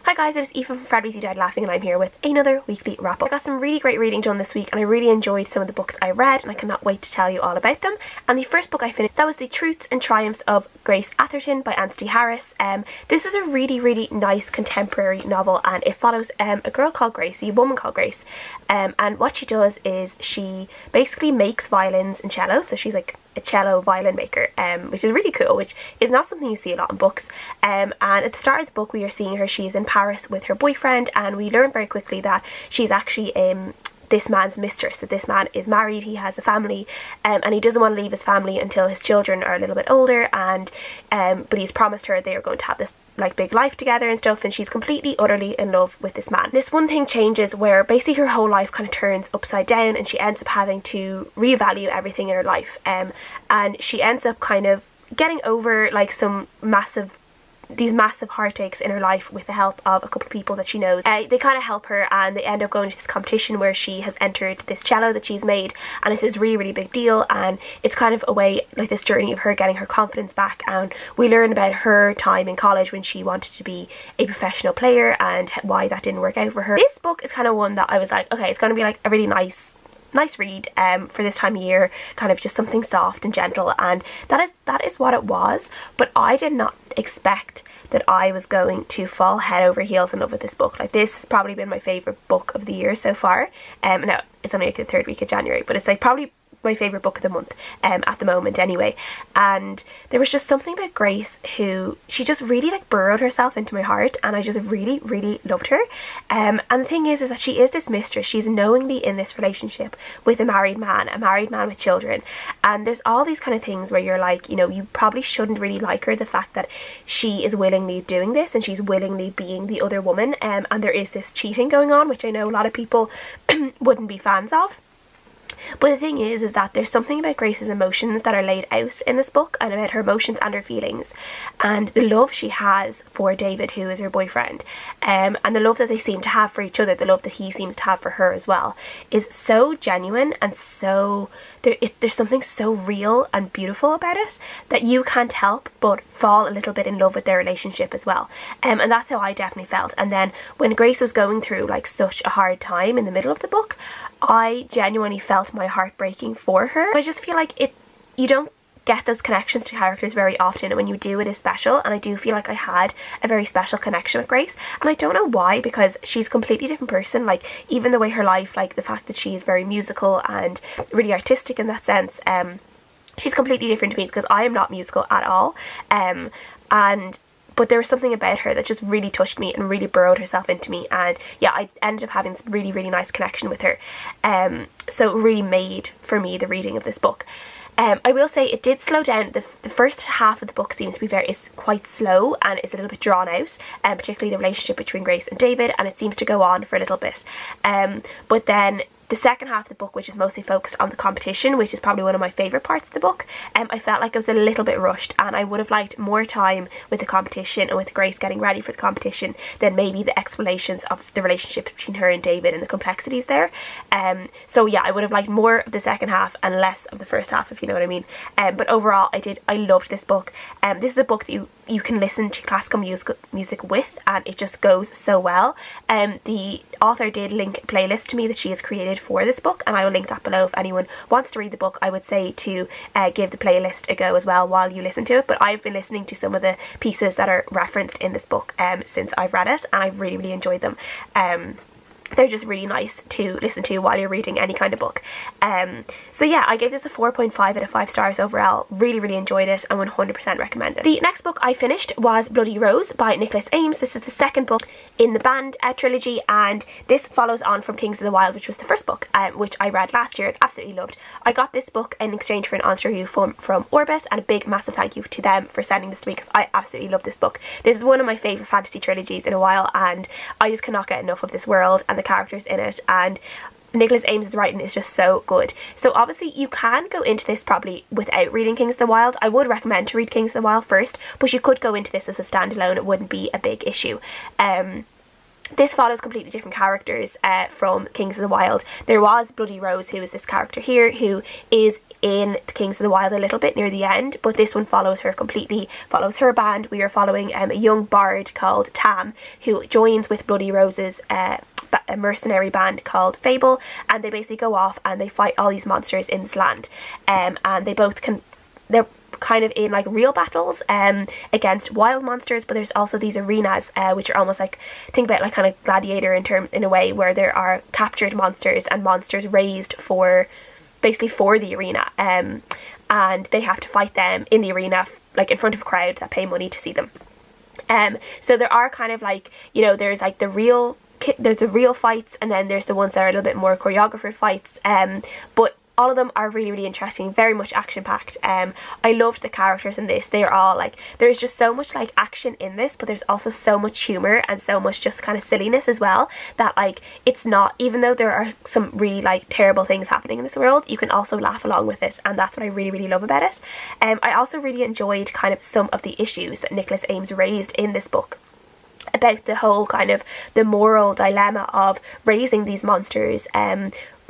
Hi guys, it is Aoife from Fred Weasley Died Laughing and I'm here with another weekly wrap up. I got some really great reading done this week and I really enjoyed some of the books I read and I cannot wait to tell you all about them. And the first book I finished, that was The Truths and Triumphs of Grace Atherton by Anstey. This is a really nice contemporary novel and it follows a girl called Grace, a woman called Grace, and what she does is she basically makes violins and cello, so she's like a cello violin maker, which is really cool, which is not something you see a lot in books. And at the start of the book we are seeing her, she's in Paris with her boyfriend, and we learn very quickly that she's actually this man's mistress, that this man is married, he has a family, and he doesn't want to leave his family until his children are a little bit older, and but he's promised her they are going to have this like big life together and stuff, and she's completely utterly in love with this man. This one thing changes where basically her whole life kind of turns upside down and she ends up having to reevaluate everything in her life, and she ends up kind of getting over like these massive heartaches in her life with the help of a couple of people that she knows. They kind of help her and they end up going to this competition where she has entered this cello that she's made, and it's this really big deal, and it's kind of a way, like this journey of her getting her confidence back, and we learn about her time in college when she wanted to be a professional player and why that didn't work out for her. This book is kind of one that I was like, okay, it's going to be like a really nice read for this time of year, kind of just something soft and gentle, and that is what it was. But I did not expect that I was going to fall head over heels in love with this book. Like, this has probably been my favourite book of the year so far. No, it's only like the third week of January, but it's like probably my favourite book of the month at the moment anyway. And there was just something about Grace who, she just really like burrowed herself into my heart, and I just really loved her. And the thing is that she is this mistress, she's knowingly in this relationship with a married man with children, and there's all these kind of things where you're like, you know, you probably shouldn't really like her, the fact that she is willingly doing this and she's willingly being the other woman, and there is this cheating going on, which I know a lot of people wouldn't be fans of. But the thing is that there's something about Grace's emotions that are laid out in this book, and about her emotions and her feelings, and the love she has for David, who is her boyfriend, and the love that they seem to have for each other, the love that he seems to have for her as well, is so genuine, and so there's something so real and beautiful about it that you can't help but fall a little bit in love with their relationship as well. And that's how I definitely felt. And then when Grace was going through like such a hard time in the middle of the book, I genuinely felt my heart breaking for her. I just feel like you don't get those connections to characters very often, and when you do, it is special, and I do feel like I had a very special connection with Grace, and I don't know why, because she's a completely different person. Like, even the way her life, like the fact that she is very musical and really artistic in that sense, she's completely different to me because I am not musical at all, but there was something about her that just really touched me and really burrowed herself into me, and yeah, I ended up having this really nice connection with her, so it really made for me the reading of this book. I will say it did slow down. The first half of the book seems to be is quite slow and it's a little bit drawn out, particularly the relationship between Grace and David, and it seems to go on for a little bit. But then the second half of the book, which is mostly focused on the competition, which is probably one of my favourite parts of the book, I felt like it was a little bit rushed, and I would have liked more time with the competition and with Grace getting ready for the competition than maybe the explanations of the relationship between her and David and the complexities there. So yeah, I would have liked more of the second half and less of the first half, if you know what I mean. But overall, I loved this book. This is a book that you can listen to classical music with, and it just goes so well. The author did link a playlist to me that she has created for this book, and I will link that below if anyone wants to read the book. I would say to give the playlist a go as well while you listen to it, but I've been listening to some of the pieces that are referenced in this book since I've read it, and I've really enjoyed them. They're just really nice to listen to while you're reading any kind of book. So yeah, I gave this a 4.5 out of 5 stars overall. Really enjoyed it and 100% recommend it. The next book I finished was Bloody Rose by Nicholas Eames. This is the second book in the Band trilogy, and this follows on from Kings of the Wild, which was the first book, which I read last year and absolutely loved. I got this book in exchange for an honest review from Orbit, and a big massive thank you to them for sending this to me because I absolutely love this book. This is one of my favourite fantasy trilogies in a while, and I just cannot get enough of this world and the characters in it, and Nicholas Eames' writing is just so good. So obviously you can go into this probably without reading Kings of the Wild. I would recommend to read Kings of the Wild first, but you could go into this as a standalone. It wouldn't be a big issue. This follows completely different characters from Kings of the Wild. There was Bloody Rose, who is this character here, who is in the Kings of the Wild a little bit near the end, but this one follows her completely, follows her band. We are following a young bard called Tam, who joins with Bloody Rose's a mercenary band called Fable, and they basically go off and they fight all these monsters in this land, and they're kind of in like real battles against wild monsters, but there's also these arenas which are almost like, think about like kind of Gladiator in a way, where there are captured monsters and monsters raised for basically for the arena, and they have to fight them in the arena like in front of a crowd that pay money to see them. So there are kind of like, you know, there's like the real fights, and then there's the ones that are a little bit more choreographed fights, but all of them are really, really interesting, very much action-packed. I loved the characters in this. They're all like, there's just so much like action in this, but there's also so much humour and so much just kind of silliness as well, that like it's not, even though there are some really like terrible things happening in this world, you can also laugh along with it, and that's what I really, really love about it. I also really enjoyed kind of some of the issues that Nicholas Eames raised in this book, about the whole kind of the moral dilemma of raising these monsters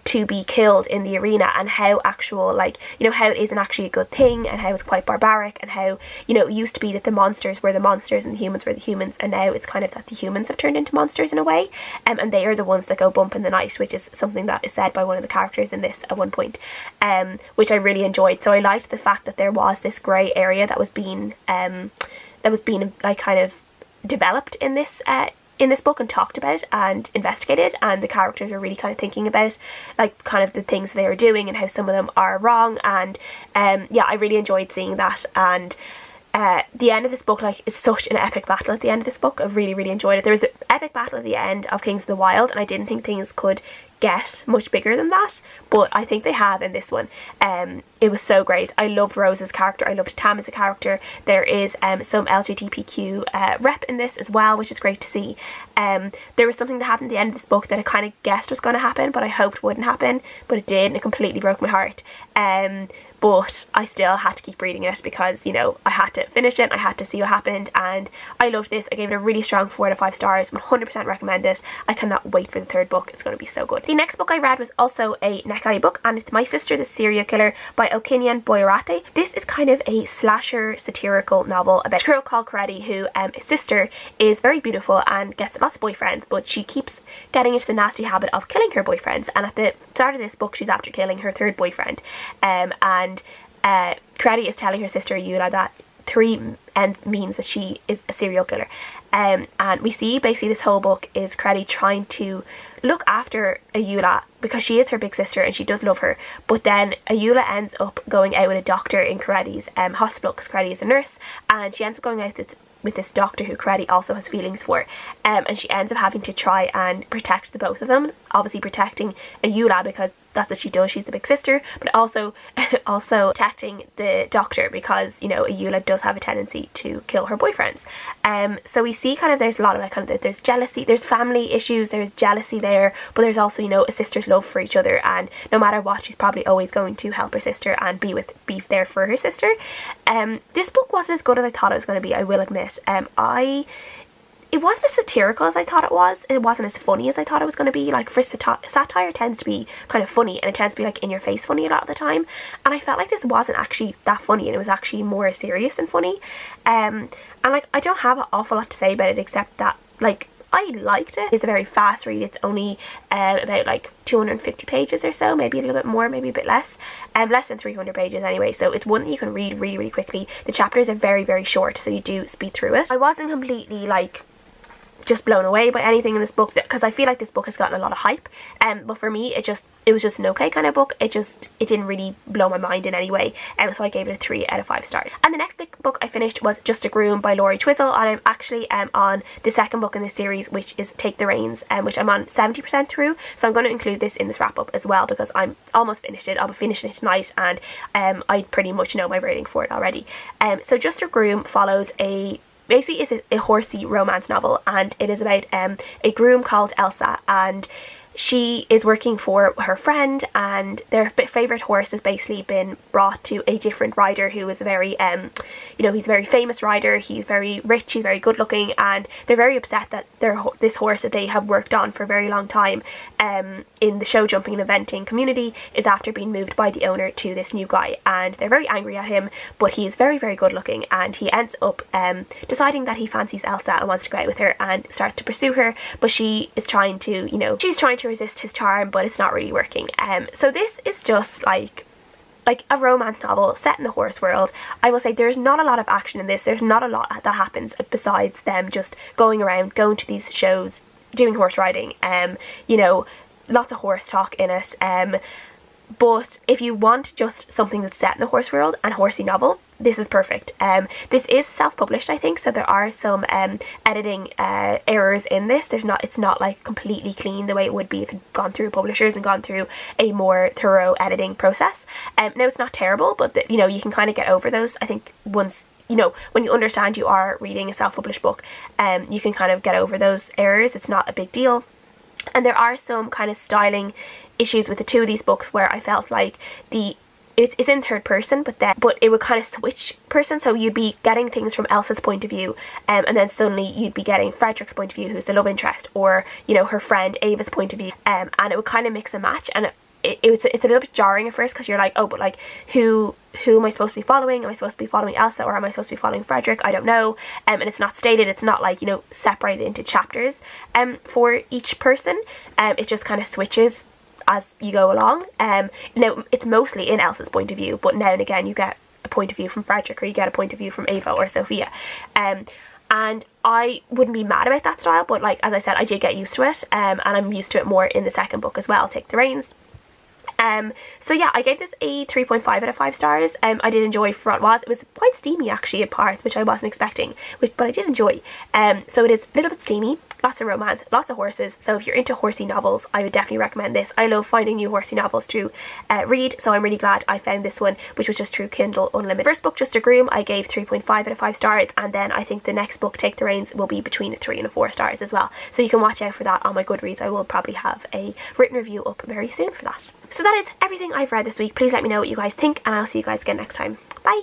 to be killed in the arena, and how actual, like, you know, how it isn't actually a good thing, and how it's quite barbaric, and how, you know, it used to be that the monsters were the monsters and the humans were the humans, and now it's kind of that the humans have turned into monsters in a way, and they are the ones that go bump in the night, which is something that is said by one of the characters in this at one point, which I really enjoyed. So I liked the fact that there was this grey area that was being like kind of developed in this book and talked about and investigated, and the characters are really kind of thinking about like kind of the things they are doing and how some of them are wrong, and yeah, I really enjoyed seeing that. And the end of this book, like, it's such an epic battle at the end of this book. I really, really enjoyed it. There was an epic battle at the end of Kings of the Wild, and I didn't think things could get much bigger than that, but I think they have in this one. It was so great. I loved Rose's character, I loved Tam as a character. There is some LGBTQ rep in this as well, which is great to see. There was something that happened at the end of this book that I kind of guessed was going to happen, but I hoped wouldn't happen, but it did, and it completely broke my heart. But I still had to keep reading it because, you know, I had to finish it, I had to see what happened, and I loved this. I gave it a really strong 4 out of 5 stars, 100% recommend it. I cannot wait for the third book, it's going to be so good. The next book I read was also a NetGalley book, and it's My Sister the Serial Killer by Oyinkan Boyarate. This is kind of a slasher satirical novel about a girl called Coretti who, his sister is very beautiful and gets lots of boyfriends, but she keeps getting into the nasty habit of killing her boyfriends, and at the start of this book she's after killing her third boyfriend, and Coretti is telling her sister Eula that 3 means that she is a serial killer, and we see basically this whole book is Coretti trying to look after Eula because she is her big sister and she does love her, but then Eula ends up going out with a doctor in Coretti's hospital, because Coretti is a nurse, and she ends up going out with this doctor who Coretti also has feelings for, and she ends up having to try and protect the both of them, obviously protecting Eula because that's what she does, she's the big sister, but also protecting the doctor because, you know, Eula does have a tendency to kill her boyfriends. So we see kind of there's a lot of like kind of there's jealousy, there's family issues, there's jealousy there, but there's also, you know, a sister's love for each other, and no matter what she's probably always going to help her sister and be there for her sister. This book wasn't as good as I thought it was going to be, I will admit. It wasn't as satirical as I thought it was. It wasn't as funny as I thought it was going to be. Like, for satire tends to be kind of funny, and it tends to be like in your face funny a lot of the time, and I felt like this wasn't actually that funny, and it was actually more serious than funny. And like, I don't have an awful lot to say about it except that, like, I liked it. It's a very fast read. It's only about like 250 pages or so, maybe a little bit more, maybe a bit less, less than 300 pages anyway, so it's one that you can read really, really quickly. The chapters are very, very short, so you do speed through it. I wasn't completely like just blown away by anything in this book, because I feel like this book has gotten a lot of hype, but for me it was just an okay kind of book. It didn't really blow my mind in any way, so I gave it a 3 out of 5 stars. And the next big book I finished was Just a Groom by Laurie Twizel, and I'm actually on the second book in this series, which is Take the Reins, which I'm on 70% through, so I'm going to include this in this wrap up as well because I'm almost finished it. I'll be finishing it tonight, and I pretty much know my rating for it already. So Just a Groom follows basically is a horsey romance novel, and it is about a groom called Elsa, and she is working for her friend, and their favourite horse has basically been brought to a different rider who is a very, he's a very famous rider, he's very rich, he's very good looking, and they're very upset that this horse that they have worked on for a very long time in the show jumping and eventing community is after being moved by the owner to this new guy, and they're very angry at him, but he is very, very good looking, and he ends up deciding that he fancies Elsa and wants to go out with her and starts to pursue her, but she is trying to, she's trying to resist his charm, but it's not really working. So this is just like a romance novel set in the horse world. I will say there's not a lot of action in this. There's not a lot that happens besides them just going around, going to these shows, doing horse riding, lots of horse talk in it. But if you want just something that's set in the horse world and horsey novel, this is perfect. This is self-published, I think, so there are some editing errors in this. It's not like completely clean the way it would be if it had gone through publishers and gone through a more thorough editing process. No, it's not terrible, but you can kind of get over those. I think once when you understand you are reading a self-published book, you can kind of get over those errors. It's not a big deal. And there are some kind of styling issues with the two of these books where I felt like it's in third person, but it would kind of switch person, so you'd be getting things from Elsa's point of view, and then suddenly you'd be getting Frederick's point of view, who's the love interest, or her friend Ava's point of view, and it would kind of mix and match, and it's a little bit jarring at first because you're like, oh, but like who am I supposed to be following? Am I supposed to be following Elsa, or am I supposed to be following Frederick? I don't know. And it's not stated. It's not like separated into chapters for each person. It just kind of switches as you go along. It's mostly in Elsa's point of view, but now and again you get a point of view from Frederick, or you get a point of view from Ava or Sophia. And I wouldn't be mad about that style, but like as I said, I did get used to it, and I'm used to it more in the second book as well, Take the Reins. So yeah, I gave this a 3.5 out of 5 stars. I did enjoy for what it was. It was quite steamy actually at parts, which I wasn't expecting, but I did enjoy. So it is a little bit steamy, lots of romance, lots of horses. So if you're into horsey novels, I would definitely recommend this. I love finding new horsey novels to read, so I'm really glad I found this one, which was just through Kindle Unlimited. First book, Just a Groom, I gave 3.5 out of 5 stars, and then I think the next book, Take the Reins, will be between a 3 and a 4 stars as well. So you can watch out for that on my Goodreads. I will probably have a written review up very soon for that. So that is everything I've read this week. Please let me know what you guys think, and I'll see you guys again next time. Bye!